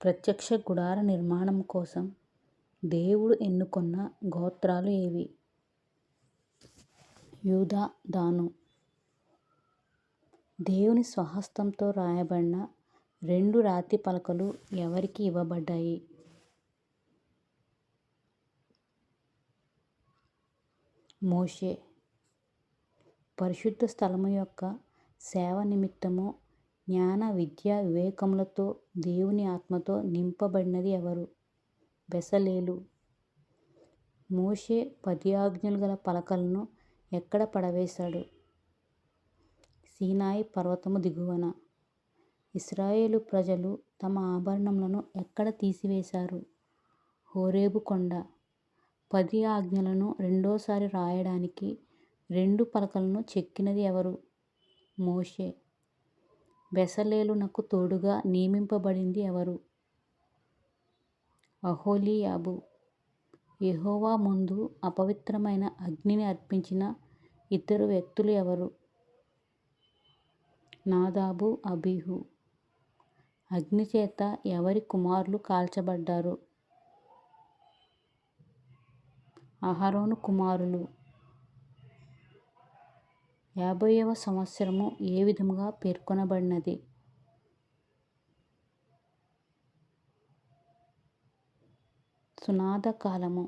ప్రత్యక్ష గుడార నిర్మాణం కోసం దేవుడు ఎన్నుకొన్న గోత్రాలు ఏవి? యూదా, దాను. దేవుని స్వహస్తంతో రాయబడిన 2 రాతి పలకలు ఎవరికి ఇవ్వబడ్డాయి? మోషే. పరిశుద్ధ స్థలము యొక్క సేవ నిమిత్తము జ్ఞాన విద్య వివేకములతో దేవుని ఆత్మతో నింపబడినది ఎవరు? బెసలేలు. మోషే 10 ఆజ్ఞలు గల పలకలను ఎక్కడ పడవేశాడు? సీనాయి పర్వతము దిగువన. ఇశ్రాయేలు ప్రజలు తమ ఆభరణములను ఎక్కడ తీసివేశారు? హోరేబు కొండ. 10 ఆజ్ఞలను రెండోసారి రాయడానికి 2 పలకలను చెక్కినది ఎవరు? మోషే. బెసలేలునకు తోడుగా నియమింపబడింది ఎవరు? అహోలీయాబు. యెహోవా ముందు అపవిత్రమైన అగ్నిని అర్పించిన 2 వ్యక్తులు ఎవరు? నాదాబు, అబీహు. అగ్నిచేత ఎవరి కుమారులు కాల్చబడ్డారు? అహరోను కుమారులు. 50వ సంవత్సరము ఏ విధముగా పేర్కొనబడినది? సునాద కాలము.